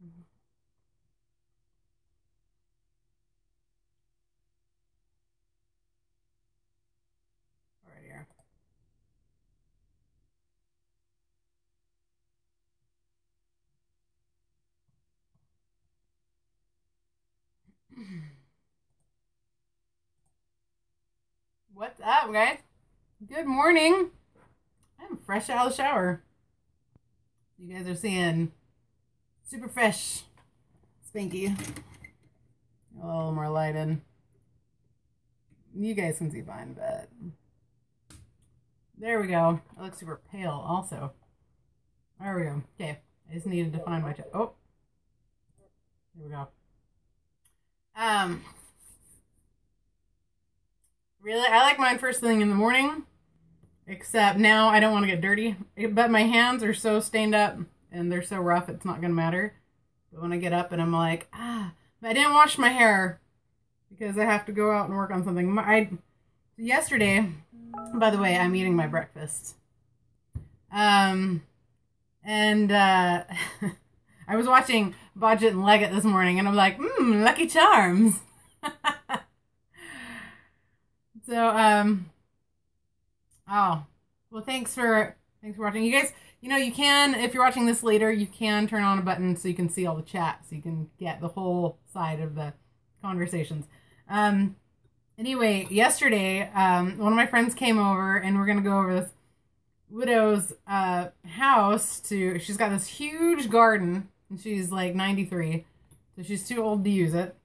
Right here. What's up, guys? Good morning. I'm fresh out of the shower. You guys are seeing super fresh, spanky. A little more light in. You guys can see fine, but there we go. I look super pale also. There we go. Okay, I just needed to find my oh, there we go. Really, I like mine first thing in the morning, except now I don't want to get dirty, but my hands are so stained up and they're so rough it's not gonna matter. But when I get up and I'm like, I didn't wash my hair because I have to go out and work on something. Yesterday, by the way, I'm eating my breakfast. I was watching Ratchet and Leggett this morning, and I'm like, Lucky Charms. So, oh, well, thanks for watching, you guys. You know, you can, if you're watching this later, you can turn on a button so you can see all the chat, so you can get the whole side of the conversations. Anyway, yesterday, one of my friends came over, and we're gonna go over this widow's house. She's got this huge garden, and she's like 93, so she's too old to use it.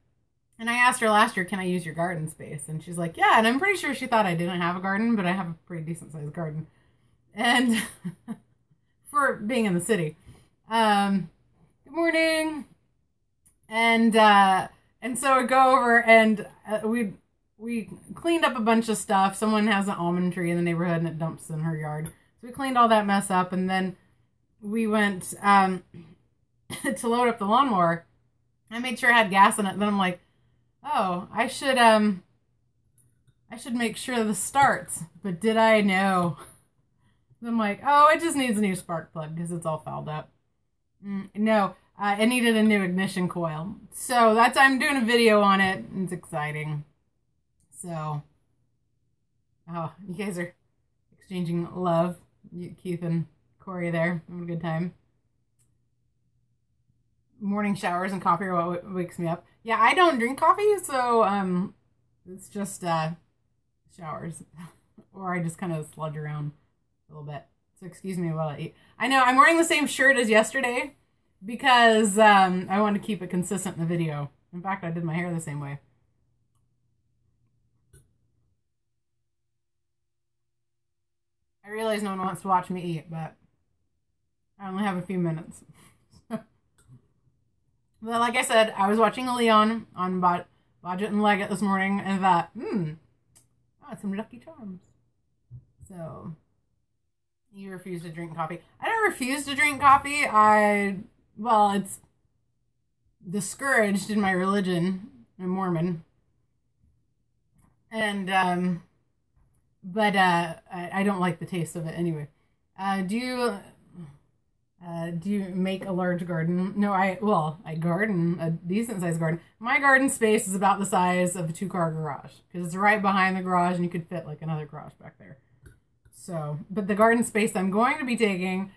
And I asked her last year, can I use your garden space? And she's like, yeah. And I'm pretty sure she thought I didn't have a garden, but I have a pretty decent sized garden. And for being in the city. Good morning. And so I go over, and we cleaned up a bunch of stuff. Someone has an almond tree in the neighborhood, and it dumps in her yard. So we cleaned all that mess up, and then we went to load up the lawnmower. I made sure I had gas in it. Then I'm like, oh, I should make sure this starts. But did I know? I'm like, oh, it just needs a new spark plug because it's all fouled up. No, it needed a new ignition coil. So I'm doing a video on it. It's exciting. So, oh, you guys are exchanging love. Keith and Corey there. Having a good time. Morning showers and coffee are what wakes me up. Yeah, I don't drink coffee, so it's just showers. Or I just kind of sludge around a little bit. So excuse me while I eat. I know I'm wearing the same shirt as yesterday because I wanted to keep it consistent in the video. In fact, I did my hair the same way. I realize no one wants to watch me eat, but I only have a few minutes. Well, like I said, I was watching a Leon on Ratchet and Leggett this morning, and thought, some Lucky Charms. So, you refuse to drink coffee. I don't refuse to drink coffee. Well, it's discouraged in my religion. I'm Mormon. And, but I don't like the taste of it anyway. Do you make a large garden? No, I garden, a decent sized garden. My garden space is about the size of a 2-car garage because it's right behind the garage and you could fit like another garage back there. So, but the garden space I'm going to be taking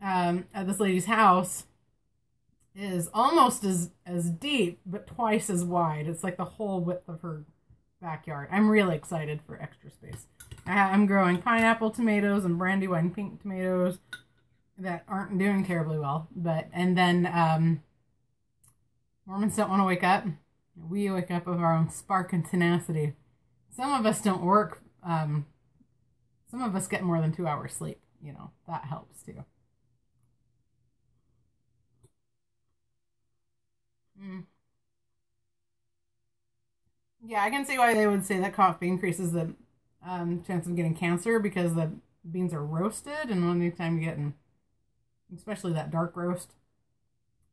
at this lady's house is almost as deep, but twice as wide. It's like the whole width of her backyard. I'm really excited for extra space. I'm growing pineapple tomatoes and brandywine pink tomatoes that aren't doing terribly well, and then Mormons don't want to wake up. We wake up of our own spark and tenacity. Some of us don't work. Some of us get more than 2 hours sleep. You know, that helps too. Yeah, I can see why they would say that coffee increases the chance of getting cancer because the beans are roasted, and anytime you get especially that dark roast,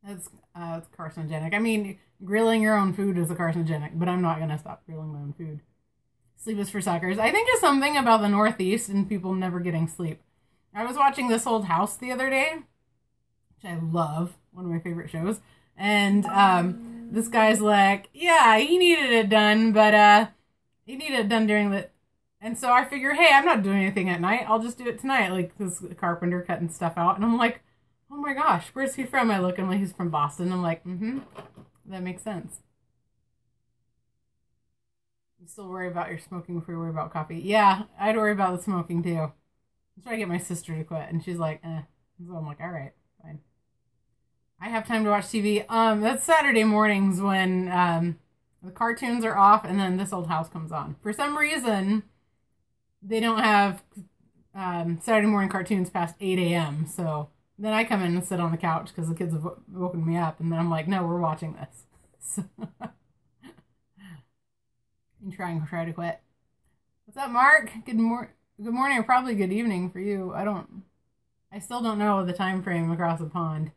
it's carcinogenic. I mean, grilling your own food is a carcinogenic, but I'm not going to stop grilling my own food. Sleep is for suckers. I think there's something about the Northeast and people never getting sleep. I was watching This Old House the other day, which I love. one of my favorite shows. And this guy's like, yeah, he needed it done, but he needed it done during the... And so I figure, hey, I'm not doing anything at night. I'll just do it tonight, like this carpenter cutting stuff out. And I'm like, oh my gosh, where's he from? I look, and like, he's from Boston. I'm like, that makes sense. You still worry about your smoking before you worry about coffee? Yeah, I'd worry about the smoking too. I'm trying to get my sister to quit, and she's like, eh. So I'm like, all right, fine. I have time to watch TV. That's Saturday mornings when the cartoons are off, and then This Old House comes on. For some reason, they don't have Saturday morning cartoons past 8 a.m., so then I come in and sit on the couch because the kids have woken me up, and then I'm like, no, we're watching this. So I'm trying to quit. What's up, Mark? Good morning, or probably good evening for you. I still don't know the time frame across the pond.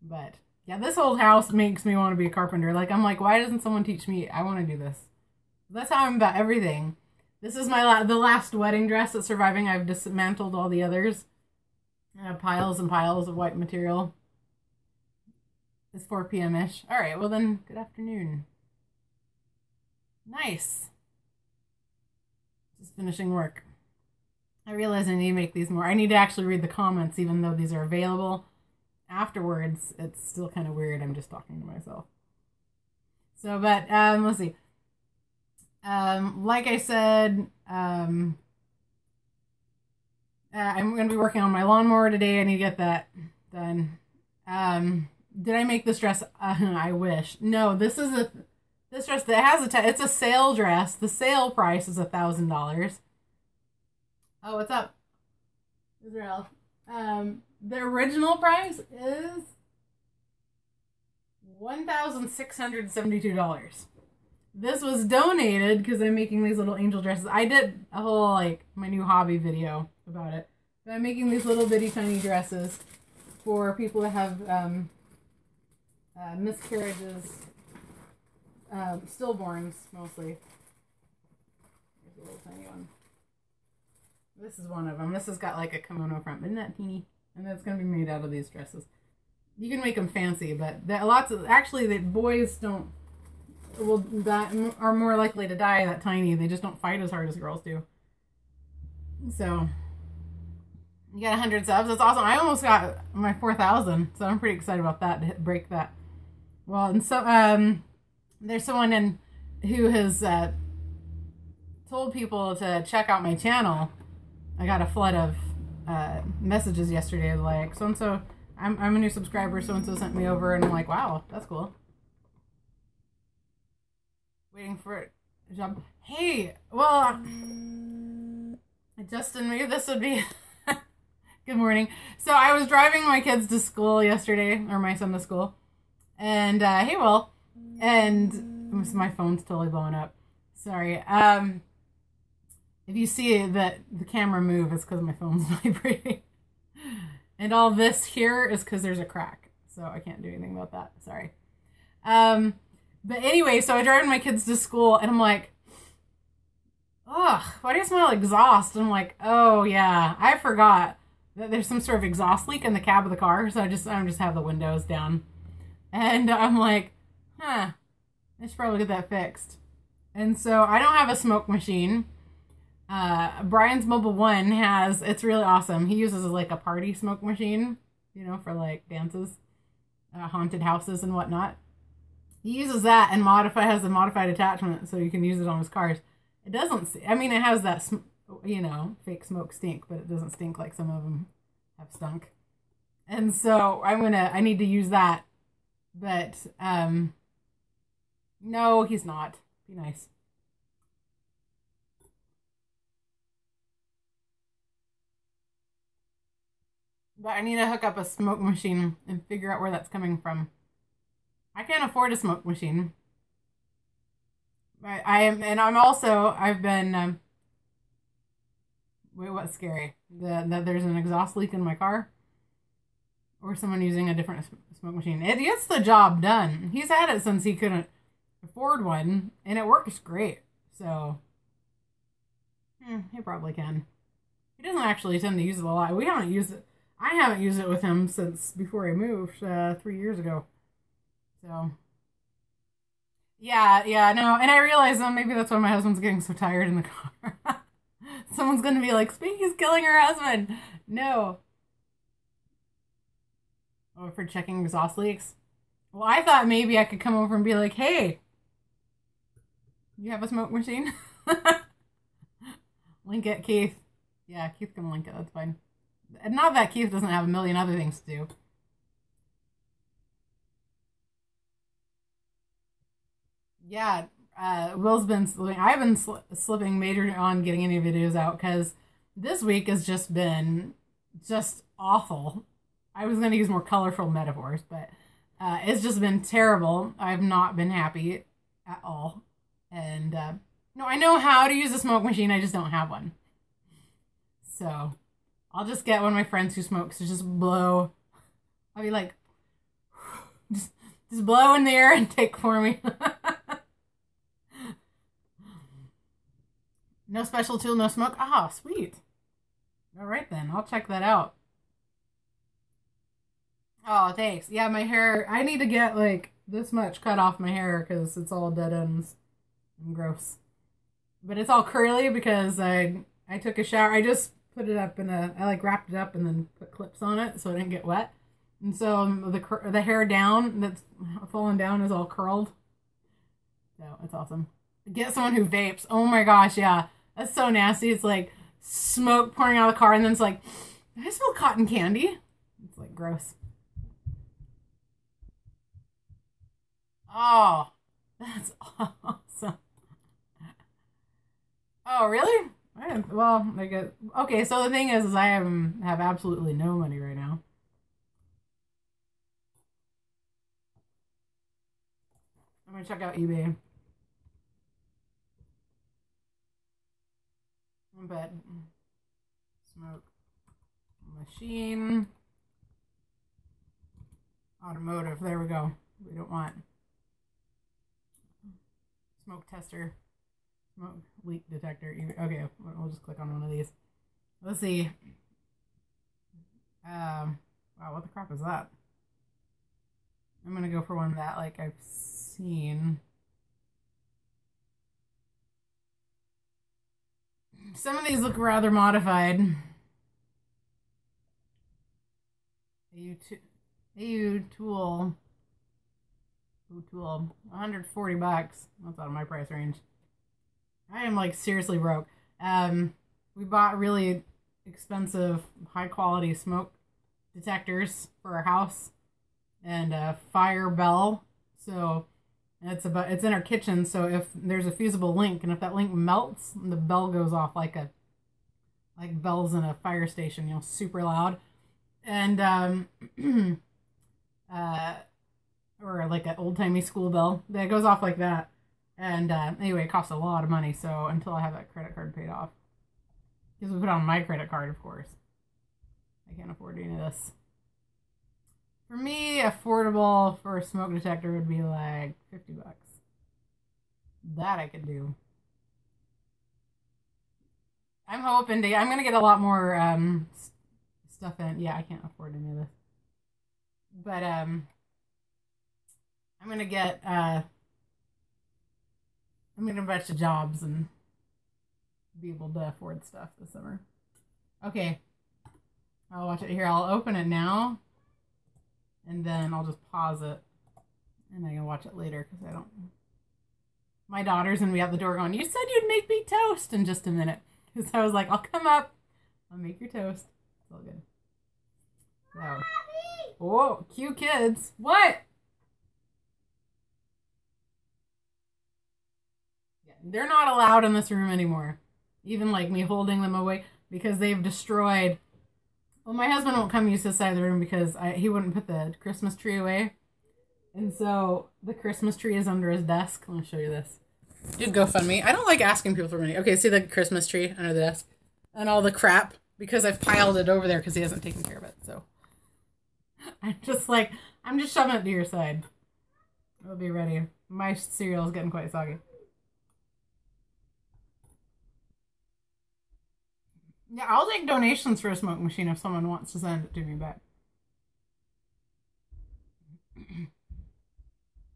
But yeah, This Old House makes me want to be a carpenter. Like, I'm like, why doesn't someone teach me? I want to do this. That's how I'm about everything. This is the last wedding dress that's surviving. I've dismantled all the others. I have piles and piles of white material. It's 4 p.m.-ish. All right, well then, good afternoon. Nice. Just finishing work. I realize I need to make these more. I need to actually read the comments, even though these are available. Afterwards, it's still kind of weird. I'm just talking to myself. So, but, let's see. Like I said, I'm going to be working on my lawnmower today. I need to get that done. Did I make this dress? I wish. No, this dress that has it's a sale dress. The sale price is $1,000. Oh, what's up, Israel? The original price is $1,672. This was donated because I'm making these little angel dresses. I did a whole, like, my new hobby video about it. But I'm making these little bitty tiny dresses for people that have miscarriages, stillborns mostly. Here's a little tiny one. This is one of them. This has got like a kimono front. Isn't that teeny? And that's going to be made out of these dresses. You can make them fancy, but actually the boys are more likely to die that tiny. They just don't fight as hard as girls do. So, you got 100 subs. That's awesome. I almost got my 4,000, so I'm pretty excited about that, to break that. Well, and so, there's someone who has told people to check out my channel. I got a flood of messages yesterday like, so-and-so, I'm a new subscriber, so-and-so sent me over, and I'm like, wow, that's cool. Waiting for a job. Hey, well, Justin, maybe this would be... Good morning. So I was driving my kids to school yesterday, or my son to school, and, hey, Will, and my phone's totally blowing up. Sorry. If you see that the camera move, it's because my phone's vibrating. And all this here is because there's a crack. So I can't do anything about that. Sorry. But anyway, so I drive my kids to school, and I'm like, ugh, why do you smell exhaust? And I'm like, oh yeah, I forgot that there's some sort of exhaust leak in the cab of the car. So I just have the windows down. And I'm like, I should probably get that fixed. And so I don't have a smoke machine. Brian's Mobile One it's really awesome. He uses like a party smoke machine, you know, for like dances, haunted houses and whatnot. He uses that and has a modified attachment so you can use it on his cars. It doesn't, I mean, it has that, you know, fake smoke stink, but it doesn't stink like some of them have stunk. And so I need to use that, but, no, he's not. Be nice. But I need to hook up a smoke machine and figure out where that's coming from. I can't afford a smoke machine. But I've been, wait, what's scary? That there's an exhaust leak in my car? Or someone using a different smoke machine. It gets the job done. He's had it since he couldn't afford one, and it works great. So, he probably can. He doesn't actually tend to use it a lot. We haven't used it. I haven't used it with him since before I moved 3 years ago. So, yeah, no. And I realize maybe that's why my husband's getting so tired in the car. Someone's going to be like, Spinky's killing her husband. No. Oh, for checking exhaust leaks? Well, I thought maybe I could come over and be like, hey, you have a smoke machine? Link it, Keith. Yeah, Keith can link it. That's fine. Not that Keith doesn't have a million other things to do. Yeah, Will's been slipping. I've been slipping major on getting any videos out because this week has just been just awful. I was going to use more colorful metaphors, but it's just been terrible. I've not been happy at all. And no, I know how to use a smoke machine. I just don't have one. So I'll just get one of my friends who smokes to just blow. I'll be like, just blow in the air and take for me. No special tool, no smoke. Ah, sweet. All right then, I'll check that out. Oh, thanks. Yeah, my hair, I need to get like this much cut off my hair because it's all dead ends and gross. But it's all curly because I took a shower. I just put it up I like wrapped it up and then put clips on it so it didn't get wet. And so the hair down that's falling down is all curled. So it's awesome. Get someone who vapes. Oh my gosh, yeah. That's so nasty. It's like smoke pouring out of the car and then it's like, I smell cotton candy. It's like gross. Oh, that's awesome. Oh, really? Well, I guess. Okay, so the thing is I have absolutely no money right now. I'm gonna check out eBay. But smoke machine, automotive. There we go. We don't want smoke tester, smoke leak detector. Okay, we'll just click on one of these. Let's see. Wow, what the crap is that? I'm gonna go for one that like I've seen. Some of these look rather modified. AU tool. Ooh, tool. 140 bucks. That's out of my price range. I am like seriously broke. We bought really expensive, high quality smoke detectors for our house and a fire bell. So it's in our kitchen. So if there's a fusible link and if that link melts, the bell goes off like bells in a fire station, you know, super loud. And or like an old-timey school bell that goes off like that. And anyway, it costs a lot of money. So until I have that credit card paid off, because we put on my credit card, of course, I can't afford any of this. For me, affordable for a smoke detector would be like 50 bucks. That I could do. I'm hoping I'm going to get a lot more stuff in. Yeah, I can't afford any of this. But I'm going to get I'm going to bunch of jobs and be able to afford stuff this summer. Okay. I'll watch it here. I'll open it now. And then I'll just pause it. And I can watch it later because I don't... My daughter's going to be out the door going, you said you'd make me toast in just a minute. Because I was like, I'll come up. I'll make your toast. It's all good. So. Oh, cute kids. What? Yeah, they're not allowed in this room anymore. Even like me holding them away because they've destroyed... Well, my husband won't come use this side of the room because he wouldn't put the Christmas tree away. And so the Christmas tree is under his desk. Let me show you this. Dude, GoFundMe. I don't like asking people for money. Okay, see the Christmas tree under the desk? And all the crap because I've piled it over there because he hasn't taken care of it. So I'm just shoving it to your side. It'll be ready. My cereal is getting quite soggy. Yeah, I'll take donations for a smoke machine if someone wants to send it to me, but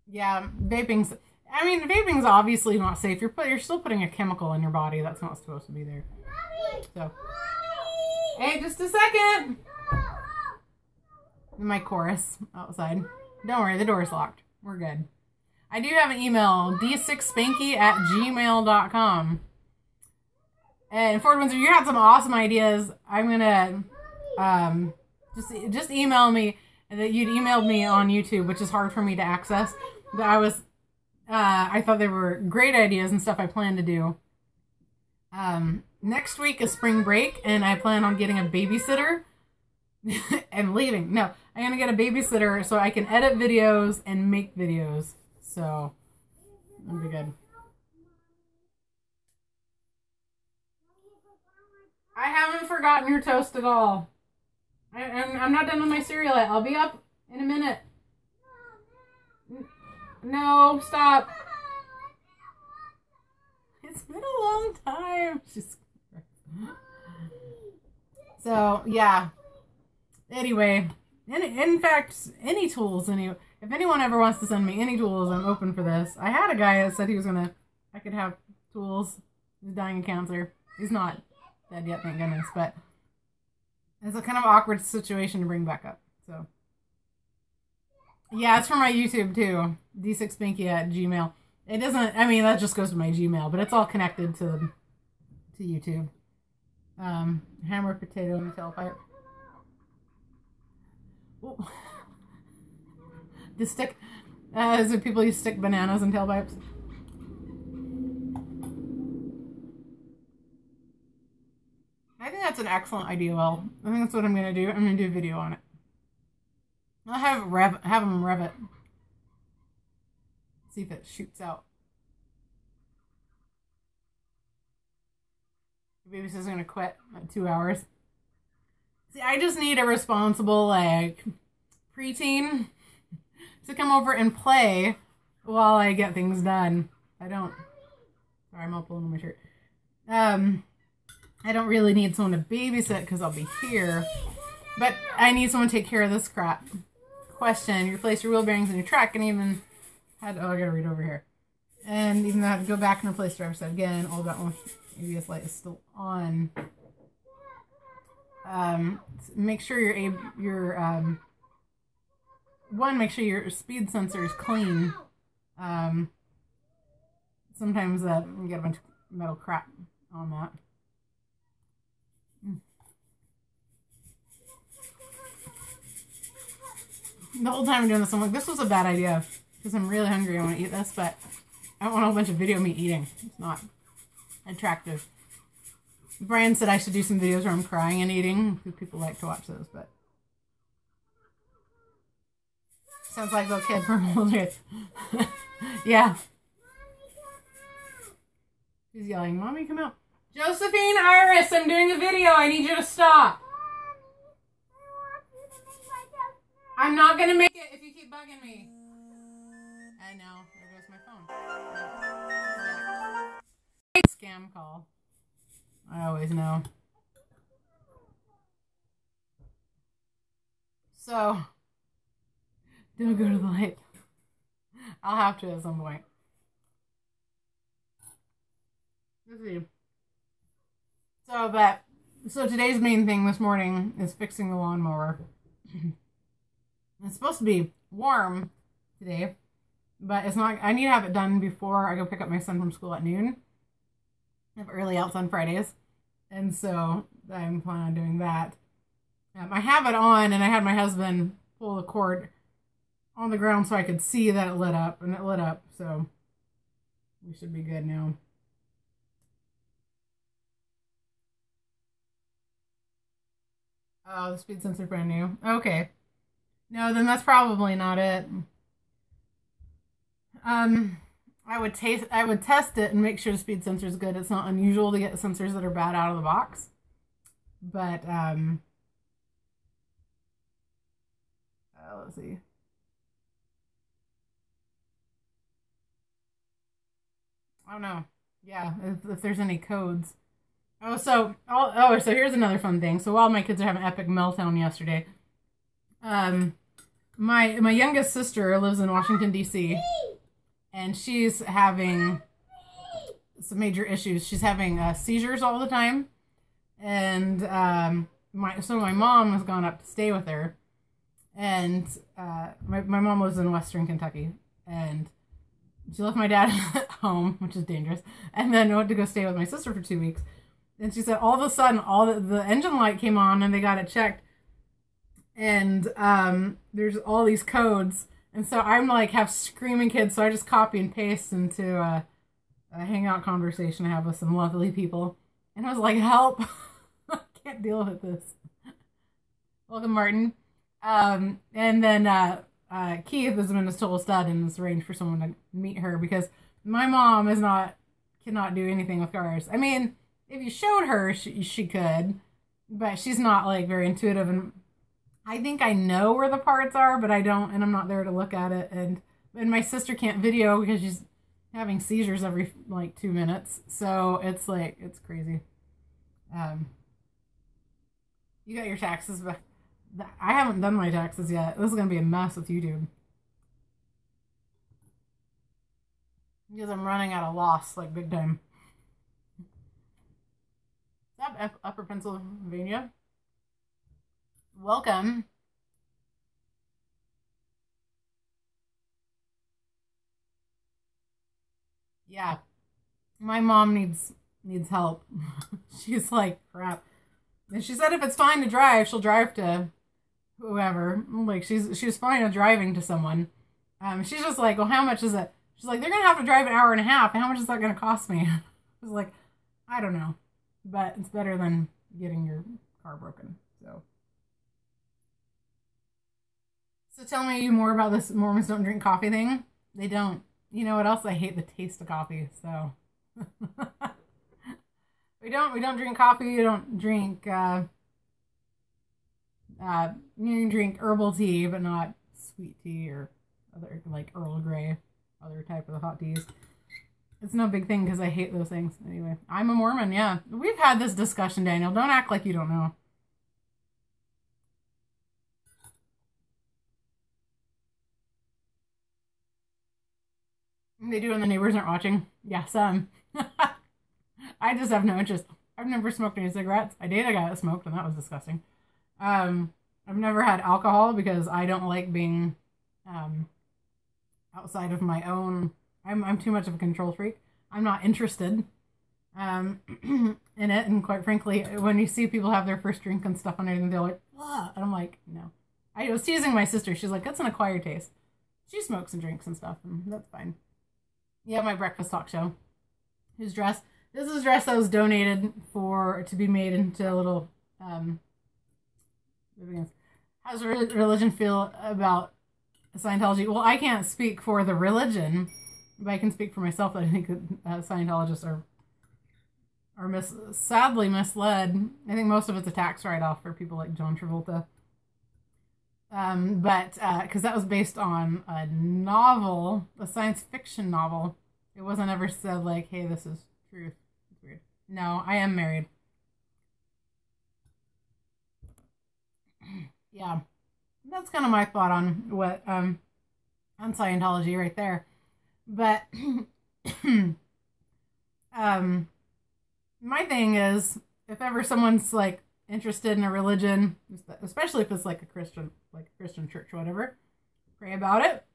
yeah, vaping's obviously not safe. You're still putting a chemical in your body that's not supposed to be there. So, hey, just a second. My chorus outside. Don't worry, the door's locked. We're good. I do have an email, d6spanky@gmail.com. And Ford Windsor, you had some awesome ideas. I'm gonna just email me. That you'd emailed me on YouTube, which is hard for me to access. But I thought they were great ideas and stuff I plan to do. Next week is spring break, and I plan on getting a babysitter and leaving. No, I'm gonna get a babysitter so I can edit videos and make videos. So that'll be good. I haven't forgotten your toast at all. I'm not done with my cereal yet. I'll be up in a minute. No, stop. It's been a long time. So, yeah. Anyway, in fact, any tools. If anyone ever wants to send me any tools, I'm open for this. I had a guy that said I could have tools. He's dying of cancer. He's not dead yet, thank goodness, but it's a kind of awkward situation to bring back up. So, yeah, it's for my YouTube too. d6spanky@gmail. It doesn't. That just goes to my Gmail, but it's all connected to YouTube. Hammer, potato, and tailpipe. To stick. Is it people who stick bananas in tailpipes? I think that's an excellent idea, Will. I think that's what I'm going to do. I'm going to do a video on it. I'll have them rev it. See if it shoots out. The baby says going to quit at 2 hours. See, I just need a responsible, preteen to come over and play while I get things done. Sorry, I'm all pulling on my shirt. I don't really need someone to babysit because I'll be here. But I need someone to take care of this crap. Question, you replace your wheel bearings in your truck and even I gotta read over here. And even though I had to go back and replace the driver's side again, all that one ABS light is still on. Make sure make sure your speed sensor is clean. Sometimes you get a bunch of metal crap on that. The whole time I'm doing this, I'm like, this was a bad idea because I'm really hungry. I want to eat this, but I don't want a whole bunch of video of me eating. It's not attractive. Brian said I should do some videos where I'm crying and eating because people like to watch those, but sounds like a little kid from Multimeter. Yeah. She's yelling, Mommy, come out. Josephine Iris, I'm doing a video. I need you to stop. I'm not going to make it if you keep bugging me. I know. There goes my phone. Scam call. I always know. So, don't go to the light. I'll have to at some point. Let's see. So today's main thing this morning is fixing the lawnmower. It's supposed to be warm today, but it's not. I need to have it done before I go pick up my son from school at noon. I have early outs on Fridays, and so I'm planning on doing that. I have it on, and I had my husband pull the cord on the ground so I could see that it lit up, and it lit up, so we should be good now. Oh, the speed sensor brand new. Okay. No, then that's probably not it. I would test it and make sure the speed sensor is good. It's not unusual to get sensors that are bad out of the box. But, let's see. I don't know. Yeah, if there's any codes. So here's another fun thing. So while my kids are having epic meltdown yesterday, um, my youngest sister lives in Washington D.C. and she's having some major issues. She's having seizures all the time, and my mom has gone up to stay with her, and my mom lives in Western Kentucky, and she left my dad at home, which is dangerous, and then went to go stay with my sister for 2 weeks. And she said all of a sudden, all the engine light came on, and they got it checked, and there's all these codes, and so I'm like have screaming kids, so I just copy and paste into a hangout conversation I have with some lovely people, and I was like, help. I can't deal with this. Welcome, Martin. And then Keith has been a total stud and has arranged for someone to meet her because my mom cannot do anything with cars. I mean, if you showed her, she could, but she's not like very intuitive, and I think I know where the parts are, but I don't, and I'm not there to look at it. And my sister can't video because she's having seizures every like 2 minutes, so it's like it's crazy. You got your taxes, but I haven't done my taxes yet. This is gonna be a mess with YouTube because I'm running out of loss like big time. Is that Upper Pennsylvania? Welcome. Yeah, my mom needs help. She's like crap, and she said if it's fine to drive, she'll drive to whoever. Like she was fine with driving to someone. She's just like, well, how much is it? She's like, they're gonna have to drive an hour and a half. How much is that gonna cost me? I was like, I don't know, but it's better than getting your car broken. So tell me more about this Mormons don't drink coffee thing. They don't. You know what else? I hate the taste of coffee. So we don't drink coffee. We don't drink you can drink herbal tea, but not sweet tea or other like Earl Grey, other type of hot teas. It's no big thing because I hate those things. Anyway, I'm a Mormon. Yeah, we've had this discussion, Daniel. Don't act like you don't know. They do when the neighbors aren't watching. Yeah, some. I just have no interest. I've never smoked any cigarettes. I dated a guy that smoked, and that was disgusting. I've never had alcohol because I don't like being outside of my own. I'm too much of a control freak. I'm not interested in it, and quite frankly, when you see people have their first drink and stuff on it, and they're like, "What?" and I'm like, no. I was teasing my sister. She's like, "That's an acquired taste." She smokes and drinks and stuff, and that's fine. Yeah, my breakfast talk show. His dress. This is a dress that was donated to be made into a little. How's religion feel about Scientology? Well, I can't speak for the religion, but I can speak for myself. I think Scientologists are sadly misled. I think most of it's a tax write-off for people like John Travolta. But because that was based on a novel, a science fiction novel. It wasn't ever said like, hey, this is truth. It's weird. No, I am married. Yeah. That's kind of my thought on what on Scientology right there. But my thing is if ever someone's like interested in a religion, especially if it's like a Christian church or whatever, pray about it.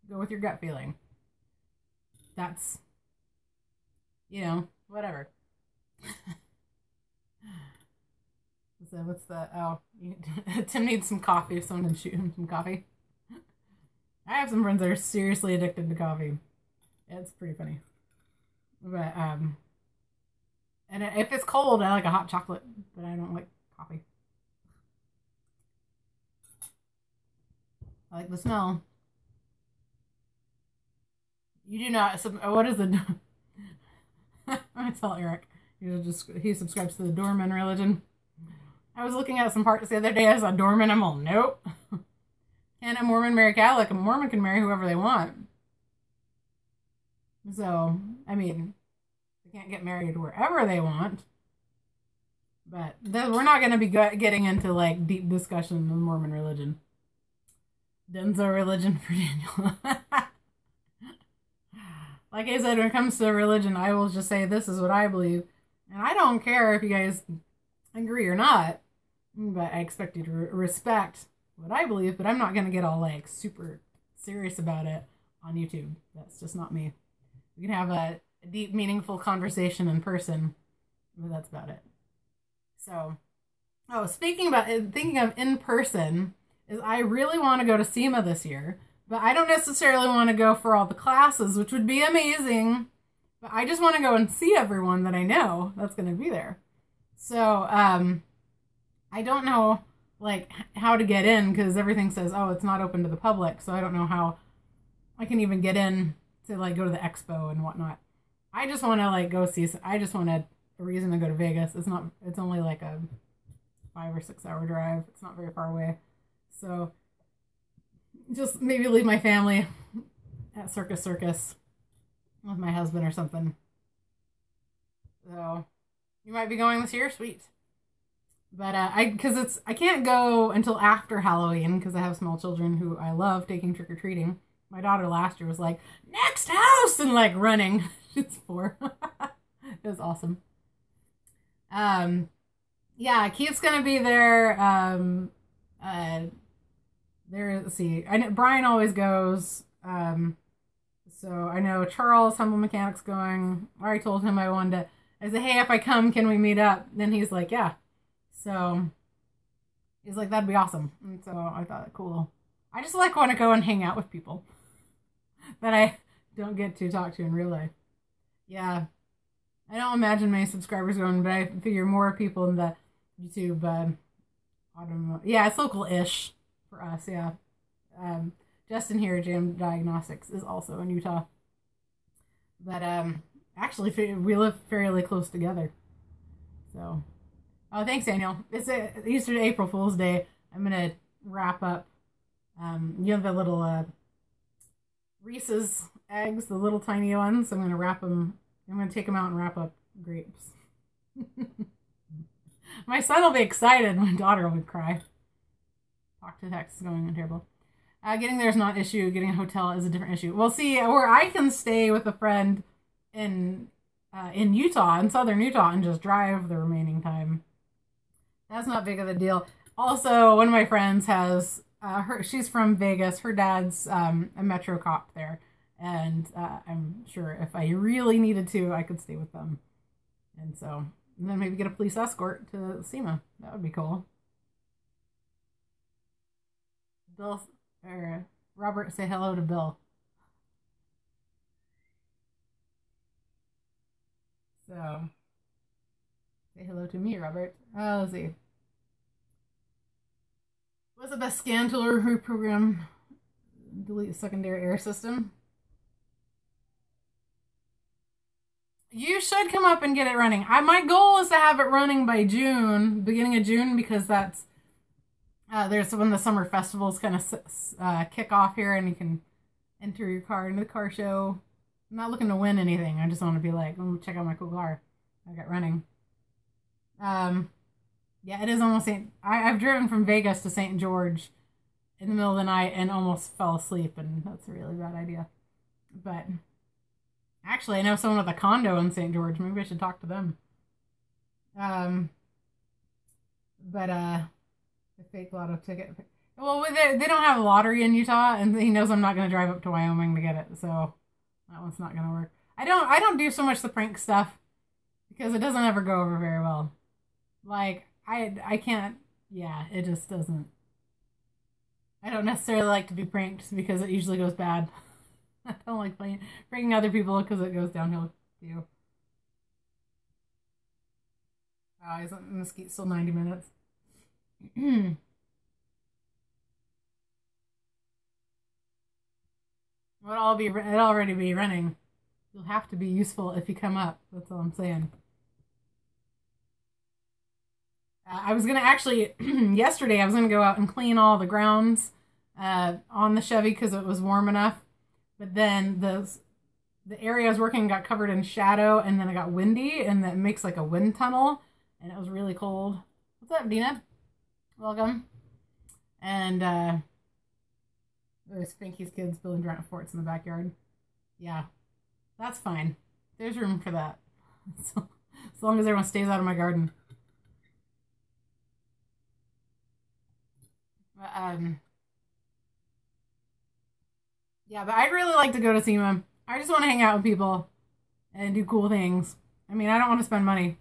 Go with your gut feeling. That's, whatever. So what's the, Tim needs some coffee if someone can shoot him some coffee. I have some friends that are seriously addicted to coffee. It's pretty funny. But, and if it's cold, I like a hot chocolate, but I don't like coffee. I like the smell. You do not. What is the? I tell Eric. He subscribes to the Doorman religion. I was looking at some parts the other day. I saw Doorman. I'm all nope. Can a Mormon marry a Catholic? A Mormon can marry whoever they want. So I mean, they can't get married wherever they want. But we're not going to be getting into like deep discussion of Mormon religion. Denzo religion for Daniel. Like I said, when it comes to religion, I will just say this is what I believe. And I don't care if you guys agree or not. But I expect you to respect what I believe. But I'm not going to get all like super serious about it on YouTube. That's just not me. We can have a deep, meaningful conversation in person. But that's about it. So, thinking of in person, is I really want to go to SEMA this year. But I don't necessarily want to go for all the classes, which would be amazing. But I just want to go and see everyone that I know that's going to be there. So, I don't know, like, how to get in, because everything says, oh, it's not open to the public. So I don't know how I can even get in to, like, go to the expo and whatnot. I just want to, like, go see, I just want a reason to go to Vegas. It's only like a 5 or 6 hour drive. It's not very far away. So just maybe leave my family at Circus with my husband or something. So you might be going this year, sweet. But I can't go until after Halloween because I have small children who I love taking trick-or-treating. My daughter last year was like, next house, and like running. She's 4. It was awesome. Yeah, Keith's gonna be there. Let's see. I know Brian always goes. So I know Charles Humble Mechanic's going. I already told him I wanted to. I said, hey, if I come, can we meet up? Then he's like, yeah. So he's like, that'd be awesome. And so I thought, cool. I just like want to go and hang out with people that I don't get to talk to in real life. Yeah. I don't imagine many subscribers going, but I figure more people in the YouTube, Automotive. Yeah, it's local-ish for us, yeah. Justin here, Jam Diagnostics, is also in Utah. But, actually, we live fairly close together. So, oh, thanks, Daniel. It's Easter to April Fool's Day. I'm going to wrap up, you know, the little, Reese's eggs, the little tiny ones. I'm going to wrap them. I'm going to take them out and wrap up grapes. My son will be excited. My daughter will cry. Talk to text is going terrible. Getting there is not an issue. Getting a hotel is a different issue. Well, see, where I can stay with a friend in Utah, in southern Utah, and just drive the remaining time. That's not big of a deal. Also, one of my friends has, she's from Vegas. Her dad's a Metro cop there. And I'm sure if I really needed to, I could stay with them. And so, and then maybe get a police escort to SEMA. That would be cool. Bill, or Robert, say hello to Bill. So, say hello to me, Robert. Let's see. What's the best scan tool or reprogram? Delete secondary air system. You should come up and get it running. My goal is to have it running by June, beginning of June, because that's there's when the summer festivals kind of kick off here, and you can enter your car into the car show. I'm not looking to win anything. I just want to be like, check out my cool car I got running. Yeah, it is almost I've driven from Vegas to St. George in the middle of the night and almost fell asleep, and that's a really bad idea. But actually, I know someone with a condo in St. George. Maybe I should talk to them. But the fake lotto ticket. Well, they don't have a lottery in Utah, and he knows I'm not going to drive up to Wyoming to get it, so that one's not going to work. I don't do so much the prank stuff because it doesn't ever go over very well. Like I can't. Yeah, it just doesn't. I don't necessarily like to be pranked because it usually goes bad. I don't like pranking other people because it goes downhill too. Oh, isn't Mesquite still 90 minutes? It'll already be running. You'll have to be useful if you come up. That's all I'm saying. I was gonna actually yesterday. I was gonna go out and clean all the grounds on the Chevy because it was warm enough. But then the area I was working got covered in shadow, and then it got windy, and that makes like a wind tunnel. and it was really cold. What's up, Dina? Welcome. And there's Spanky's kids building giant forts in the backyard. Yeah, that's fine. There's room for that. So, as long as everyone stays out of my garden. Yeah, but I'd really like to go to SEMA. I just want to hang out with people and do cool things. I mean, I don't want to spend money.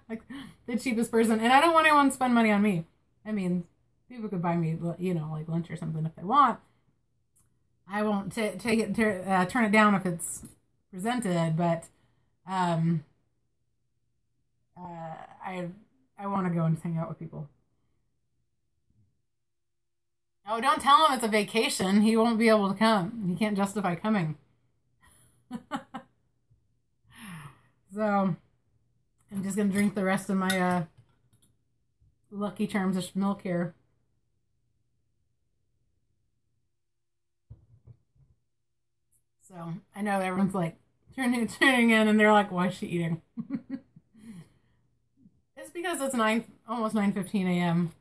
Like the cheapest person. And I don't want anyone to spend money on me. I mean, people could buy me, you know, like lunch or something if they want. I won't take it, turn it down if it's presented, but I want to go and hang out with people. Oh, don't tell him it's a vacation. He won't be able to come. He can't justify coming. So, I'm just going to drink the rest of my Lucky Charms milk here. So, I know everyone's like turning in and they're like, why is she eating? It's because it's almost 9:15 a.m.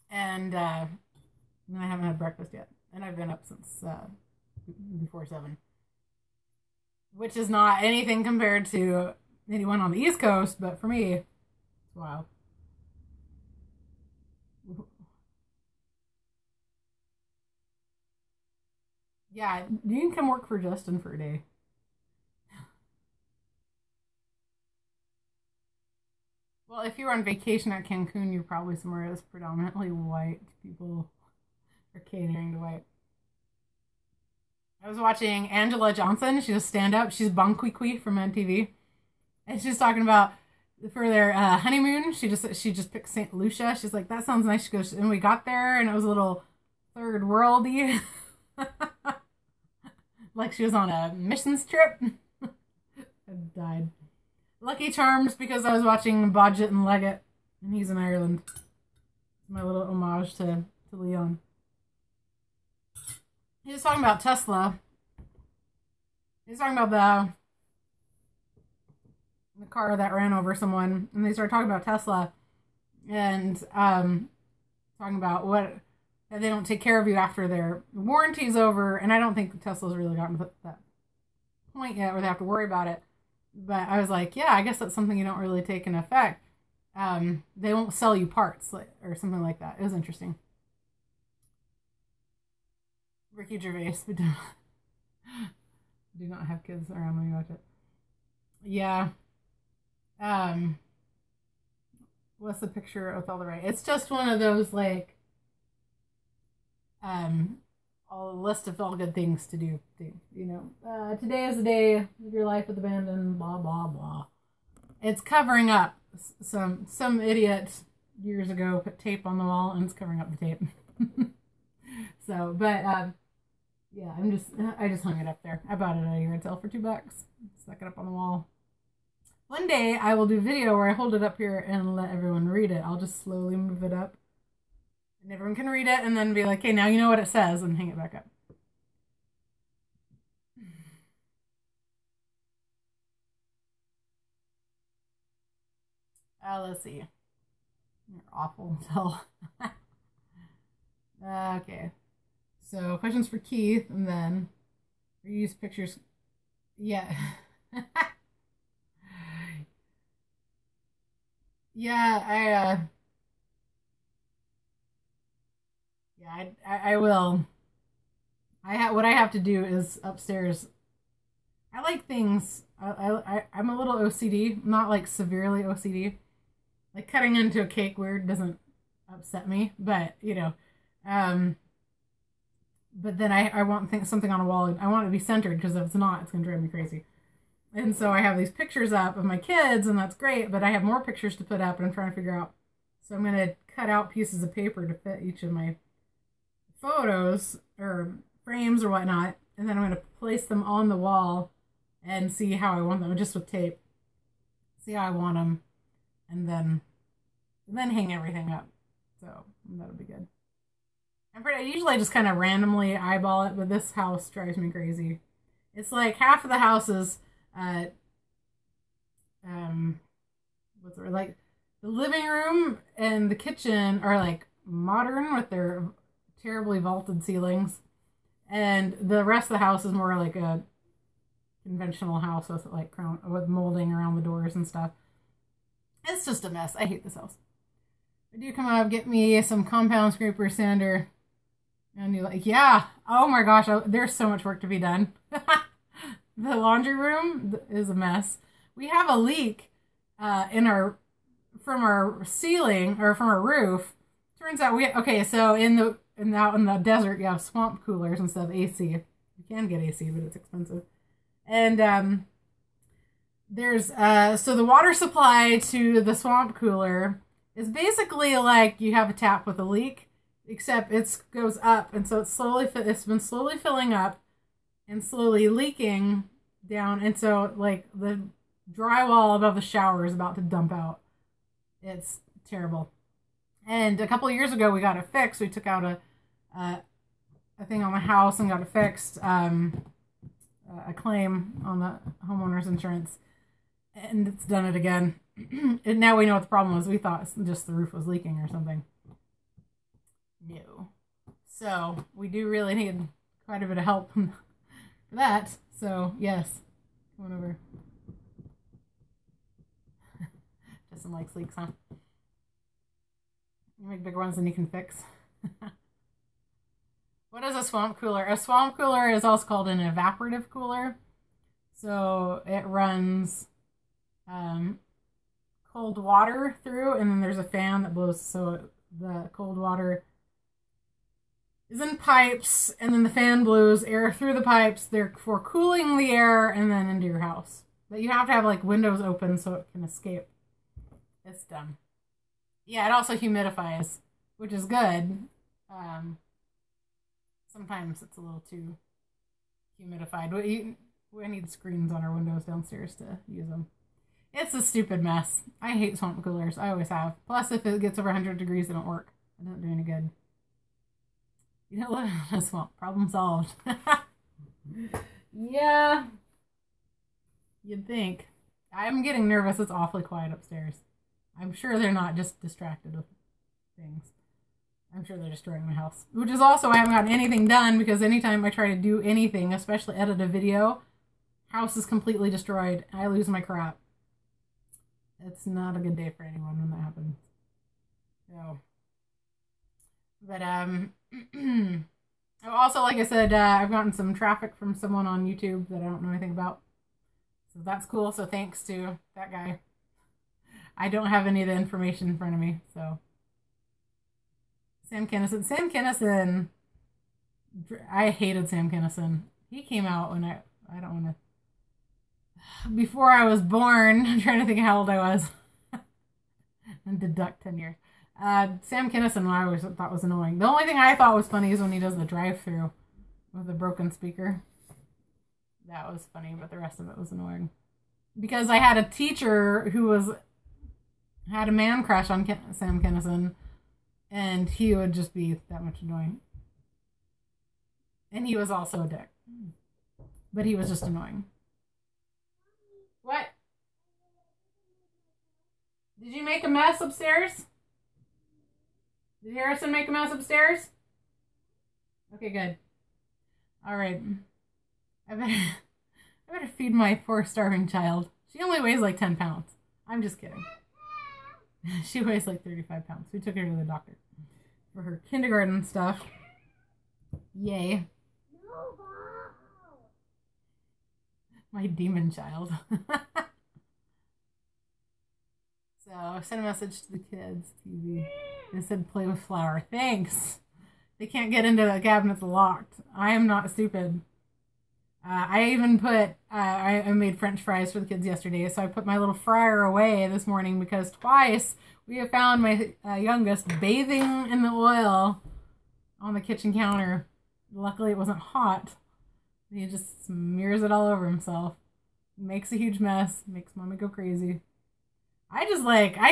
And I haven't had breakfast yet. And I've been up since before 7. Which is not anything compared to anyone on the East Coast, but for me, it's wild. Yeah, you can come work for Justin for a day. Well, if you're on vacation at Cancun, you're probably somewhere that's predominantly white. People are catering to white. I was watching Angela Johnson. She's a stand-up. She's Bong Kui Kui from MTV. And she's talking about for their honeymoon, she just picked St. Lucia. She's like, that sounds nice. She goes, and we got there, and it was a little third worldy. Like she was on a missions trip. I died. Lucky Charms because I was watching Bodgett and Leggett, and he's in Ireland. It's my little homage to Leon. He was talking about Tesla. He was talking about the car that ran over someone, and they started talking about Tesla, and talking about that they don't take care of you after their warranty's over, and I don't think Tesla's really gotten to that point yet where they have to worry about it. But I was like, yeah, I guess that's something you don't really take into effect. They won't sell you parts or something like that. It was interesting. Ricky Gervais, but do not have kids around when you watch it. Yeah. What's the picture with all the right? It's just one of those like a list of all good things to do. You know, today is the day of your life with abandon. Blah blah blah. It's covering up some idiot years ago put tape on the wall and it's covering up the tape. So, but yeah, I just hung it up there. I bought it at a yard sale for $2. Stuck it up on the wall. One day I will do video where I hold it up here and let everyone read it. I'll just slowly move it up. And everyone can read it and then be like, hey, now you know what it says, and hang it back up. Let's see. You're awful. Okay. So, questions for Keith, and then reuse pictures. Yeah. Yeah, I will. What I have to do is upstairs. I like things. I'm a little OCD, not like severely OCD. Like cutting into a cake weird doesn't upset me, but you know, but then I want something on a wall. I want it to be centered because if it's not, it's gonna drive me crazy. And so I have these pictures up of my kids, and that's great, but I have more pictures to put up, and I'm trying to figure out. So I'm gonna cut out pieces of paper to fit each of my photos or frames or whatnot, and then I'm going to place them on the wall and see how I want them, just with tape. See how I want them, and then hang everything up. So that'll be good. I usually just kind of randomly eyeball it, but this house drives me crazy. It's like half of the house is what's it like? The living room and the kitchen are like modern with their terribly vaulted ceilings, and the rest of the house is more like a conventional house with like with molding around the doors and stuff. It's just a mess. I hate this house. I do come out, get me some compound scraper sander, and you're like, yeah, oh my gosh, there's so much work to be done. The laundry room is a mess. We have a leak from our ceiling or from our roof. Turns out so out in the desert you have swamp coolers instead of AC. You can get AC, but it's expensive. And there's so the water supply to the swamp cooler is basically like you have a tap with a leak, except it goes up, and so it's been slowly filling up and slowly leaking down, and so like the drywall above the shower is about to dump out. It's terrible. And a couple of years ago we got it fixed. We took out a thing on the house and got it fixed, a claim on the homeowner's insurance, and it's done it again. And now we know what the problem was. We thought just the roof was leaking or something. No. So we do really need quite a bit of help for that. So yes, come on over. Justin likes leaks, huh? You make bigger ones than you can fix. What is a swamp cooler? A swamp cooler is also called an evaporative cooler. So it runs cold water through, and then there's a fan that blows, so the cold water is in pipes, and then the fan blows air through the pipes. They're for cooling the air and then into your house. But you have to have like windows open so it can escape. It's dumb. Yeah, it also humidifies, which is good. Sometimes it's a little too humidified. We need screens on our windows downstairs to use them. It's a stupid mess. I hate swamp coolers. I always have. Plus, if it gets over 100 degrees, they don't work. They don't do any good. You don't live in a swamp. Problem solved. Yeah. You'd think. I'm getting nervous. It's awfully quiet upstairs. I'm sure they're not just distracted with things. I'm sure they're destroying my house. Which is also why I haven't gotten anything done, because anytime I try to do anything, especially edit a video, house is completely destroyed. I lose my crap. It's not a good day for anyone when that happens. So, but also, like I said, I've gotten some traffic from someone on YouTube that I don't know anything about. So that's cool. So thanks to that guy. I don't have any of the information in front of me, so. Sam Kinison. I hated Sam Kinison. He came out when I don't want to. Before I was born. I'm trying to think how old I was. And deduct 10 years. Sam Kinison, I always thought was annoying. The only thing I thought was funny is when he does the drive-through with the broken speaker. That was funny, but the rest of it was annoying. Because I had a teacher who had a man crush on Sam Kinison, and he would just be that much annoying. And he was also a dick. But he was just annoying. What? Did you make a mess upstairs? Did Harrison make a mess upstairs? Okay, good. Alright. I better feed my poor starving child. She only weighs like 10 pounds. I'm just kidding. She weighs like 35 pounds. We took her to the doctor for her kindergarten stuff. Yay. My demon child. So I sent a message to the kids' TV. They said play with flour. Thanks. They can't get into the cabinets locked. I am not stupid. I even put, I made French fries for the kids yesterday, so I put my little fryer away this morning because twice we have found my youngest bathing in the oil on the kitchen counter. Luckily it wasn't hot. He just smears it all over himself. Makes a huge mess. Makes mommy go crazy. I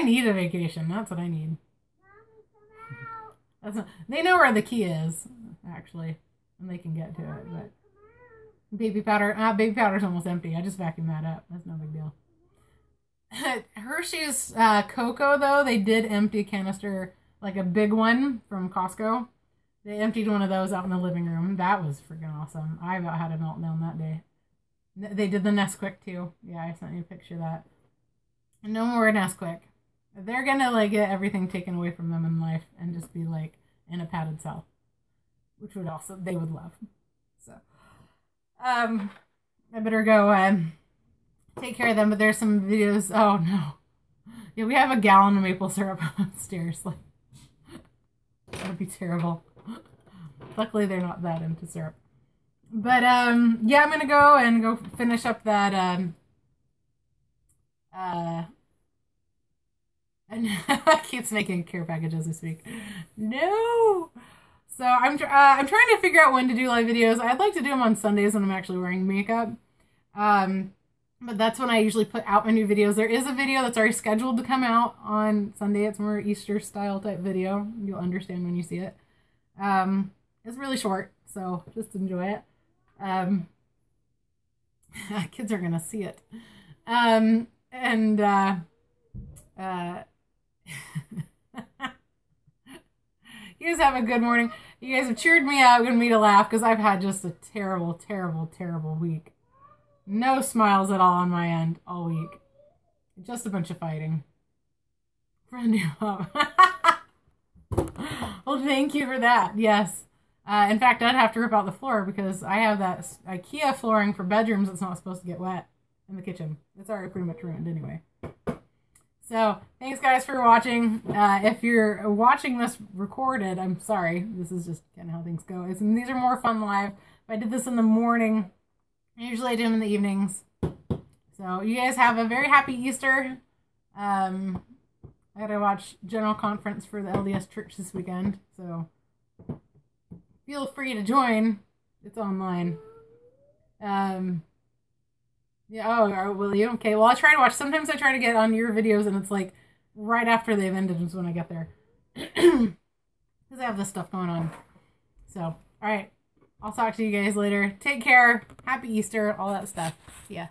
need a vacation. That's what I need. They know where the key is, actually, and they can get to it, but baby powder's almost empty. I just vacuumed that up. That's no big deal. Hershey's cocoa, though, they did empty a canister, like a big one from Costco. They emptied one of those out in the living room. That was freaking awesome. I about had a meltdown that day. They did the Nesquik too. Yeah, I sent you a picture of that. No more Nesquik. They're gonna like get everything taken away from them in life and just be like in a padded cell, which would also they would love. So, I better go take care of them. But there's some videos. Oh no, yeah, we have a gallon of maple syrup upstairs. Like that would be terrible. Luckily, they're not that into syrup. But yeah, I'm gonna go finish up that and keeps making care packages this week. No. So I'm trying to figure out when to do live videos. I'd like to do them on Sundays when I'm actually wearing makeup. But that's when I usually put out my new videos. There is a video that's already scheduled to come out on Sunday. It's more Easter style type video. You'll understand when you see it. It's really short, so just enjoy it. Kids are gonna see it. You guys have a good morning. You guys have cheered me up, getting me to laugh, because I've had just a terrible, terrible, terrible week. No smiles at all on my end all week. Just a bunch of fighting. Friend you up. Well, thank you for that. Yes. In fact, I'd have to rip out the floor because I have that IKEA flooring for bedrooms that's not supposed to get wet in the kitchen. It's already pretty much ruined anyway. So, thanks guys for watching. If you're watching this recorded, I'm sorry. This is just kind of how things go. These are more fun live. If I did this in the morning, usually I do them in the evenings. So, you guys have a very happy Easter. I gotta watch General Conference for the LDS Church this weekend. So, feel free to join. It's online. Yeah, oh, will you? Okay, well, I try to watch. Sometimes I try to get on your videos, and it's like right after they've ended is when I get there. Because I have this stuff going on. So, all right. I'll talk to you guys later. Take care. Happy Easter. All that stuff. See ya.